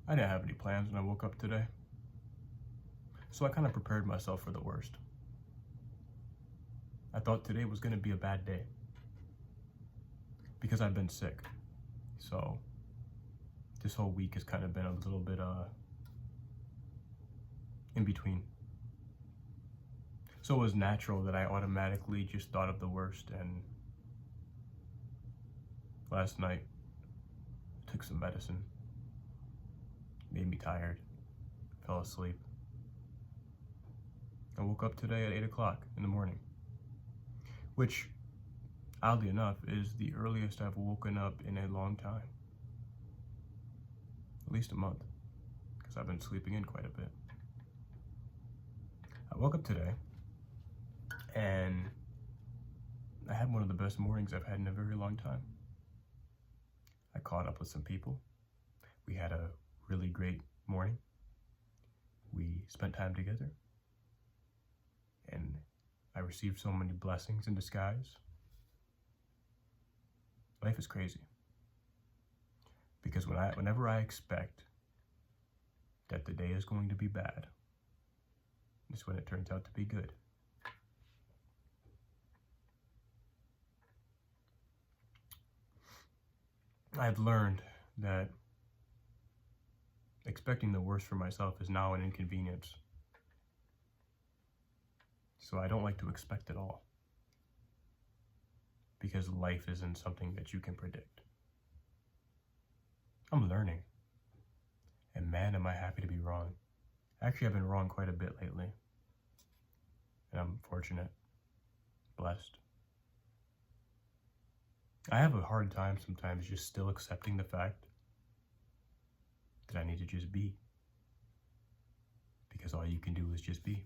I didn't have any plans when I woke up today, so I kind of prepared myself for the worst. I thought today was going to be a bad day because I've been sick. So this whole week has kind of been a little bit in between. So it was natural that I automatically just thought of the worst, and last night I took some medicine, made me tired, fell asleep. I woke up today at 8 o'clock in the morning, which, oddly enough, is the earliest I've woken up in a long time. At least a month, because I've been sleeping in quite a bit. I woke up today, and I had one of the best mornings I've had in a very long time. I caught up with some people. We had a really great morning. We spent time together, and I received so many blessings in disguise. Life is crazy, because whenever I expect that the day is going to be bad, it's when it turns out to be good. I've learned that expecting the worst for myself is now an inconvenience. So I don't like to expect it all, because life isn't something that you can predict. I'm learning, and man, am I happy to be wrong. Actually, I've been wrong quite a bit lately, and I'm fortunate, blessed. I have a hard time sometimes just still accepting the fact that I need to just be, because all you can do is just be.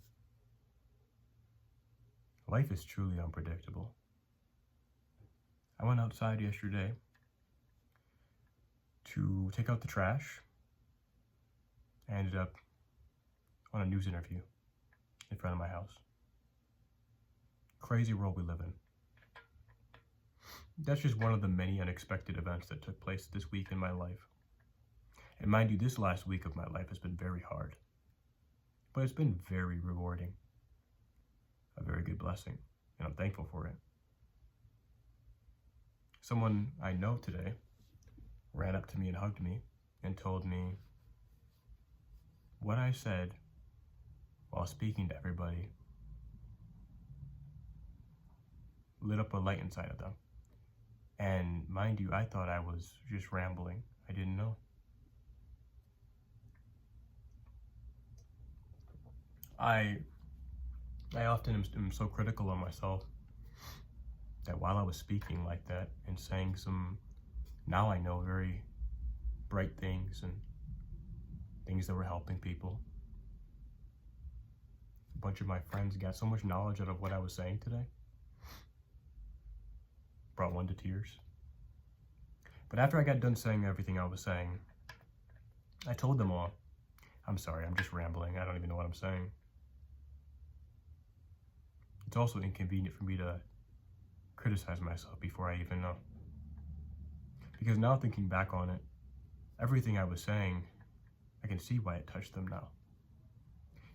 Life is truly unpredictable. I went outside yesterday to take out the trash. I ended up on a news interview in front of my house. Crazy world we live in. That's just one of the many unexpected events that took place this week in my life. And mind you, this last week of my life has been very hard, but it's been very rewarding. A very good blessing, and I'm thankful for it. Someone I know today ran up to me and hugged me and told me what I said while speaking to everybody lit up a light inside of them. And mind you, I thought I was just rambling. I didn't know. I often am so critical of myself that while I was speaking like that and saying some, now I know, very bright things and things that were helping people, a bunch of my friends got so much knowledge out of what I was saying today. Brought one to tears. But after I got done saying everything I was saying, I told them all, I'm sorry, I'm just rambling. I don't even know what I'm saying. It's also inconvenient for me to criticize myself before I even know. Because now thinking back on it, everything I was saying, I can see why it touched them now.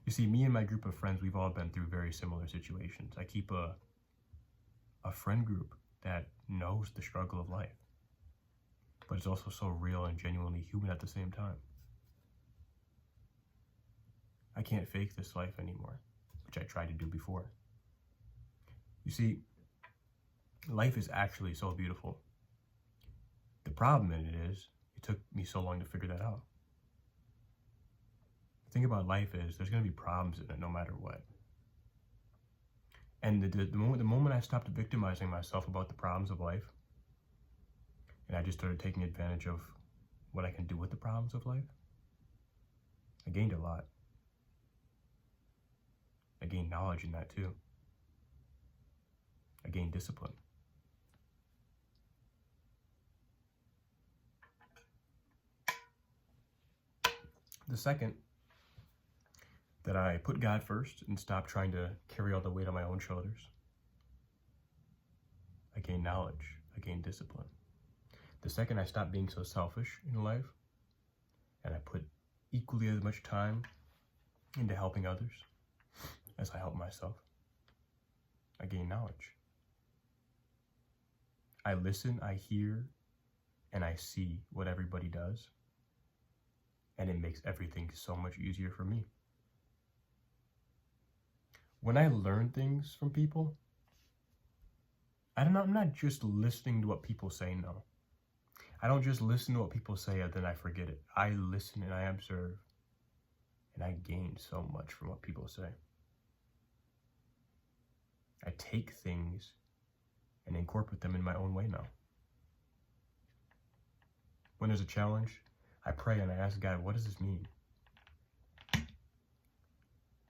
You see, me and my group of friends, we've all been through very similar situations. I keep a friend group that knows the struggle of life, but it's also so real and genuinely human at the same time. I can't fake this life anymore, which I tried to do before. You see, life is actually so beautiful. The problem in it is, it took me so long to figure that out. The thing about life is, there's going to be problems in it no matter what. And the moment I stopped victimizing myself about the problems of life, and I just started taking advantage of what I can do with the problems of life, I gained a lot. I gained knowledge in that too. I gained discipline. The second that I put God first and stopped trying to carry all the weight on my own shoulders, I gained knowledge, I gained discipline. The second I stopped being so selfish in life, and I put equally as much time into helping others as I help myself. I gain knowledge. I listen, I hear, and I see what everybody does, and it makes everything so much easier for me. When I learn things from people, I'm not just listening to what people say, no. I don't just listen to what people say and then I forget it. I listen and I observe, and I gain so much from what people say. I take things and incorporate them in my own way now. When there's a challenge, I pray and I ask God, what does this mean?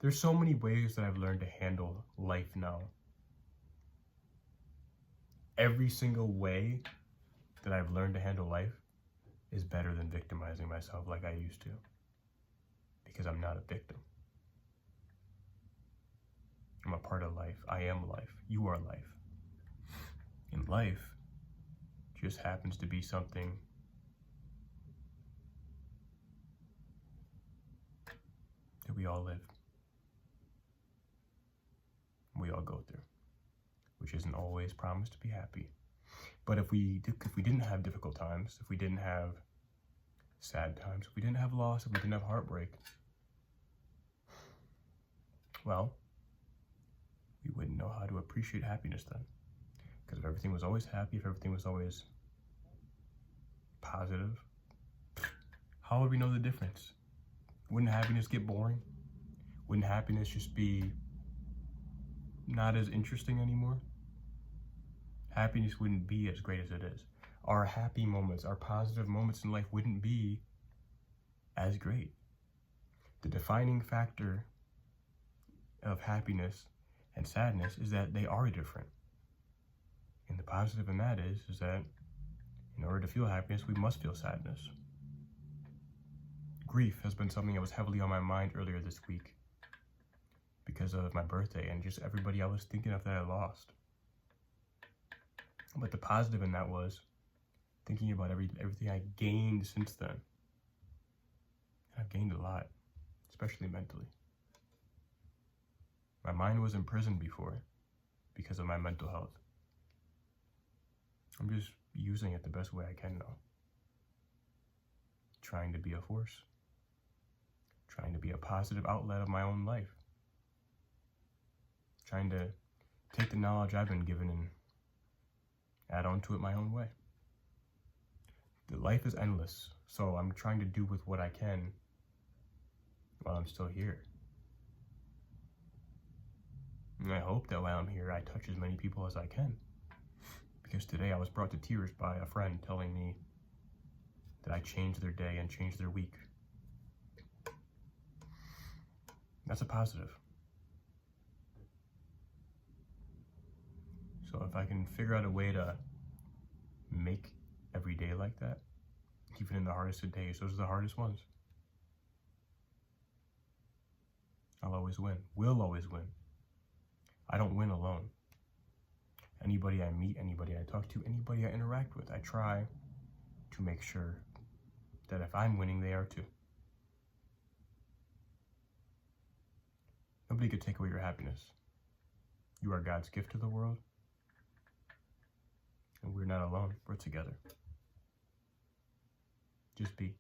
There's so many ways that I've learned to handle life now. Every single way that I've learned to handle life is better than victimizing myself like I used to, because I'm not a victim. I'm a part of life. I am life. You are life. And life just happens to be something that we all live. We all go through, which isn't always promised to be happy. But if we didn't have difficult times, if we didn't have sad times, if we didn't have loss, if we didn't have heartbreak, well, we wouldn't know how to appreciate happiness then. Because if everything was always happy, if everything was always positive, how would we know the difference? Wouldn't happiness get boring? Wouldn't happiness just be not as interesting anymore? Happiness wouldn't be as great as it is. Our happy moments, our positive moments in life wouldn't be as great. The defining factor of happiness and sadness is that they are different. And the positive in that is that in order to feel happiness, we must feel sadness. Grief has been something that was heavily on my mind earlier this week because of my birthday and just everybody I was thinking of that I lost. But the positive in that was thinking about everything I gained since then. I've gained a lot, especially mentally. My mind was imprisoned before because of my mental health. I'm just using it the best way I can now. Trying to be a force. Trying to be a positive outlet of my own life. Trying to take the knowledge I've been given and add on to it my own way. The life is endless, so I'm trying to do with what I can while I'm still here. And I hope that while I'm here, I touch as many people as I can. Because today I was brought to tears by a friend telling me that I changed their day and changed their week. That's a positive. So if I can figure out a way to make every day like that, even in the hardest of days, those are the hardest ones, I'll always win. We'll always win. I don't win alone. Anybody I meet, anybody I talk to, anybody I interact with, I try to make sure that if I'm winning, they are too. Nobody could take away your happiness. You are God's gift to the world. And we're not alone. We're together. Just be.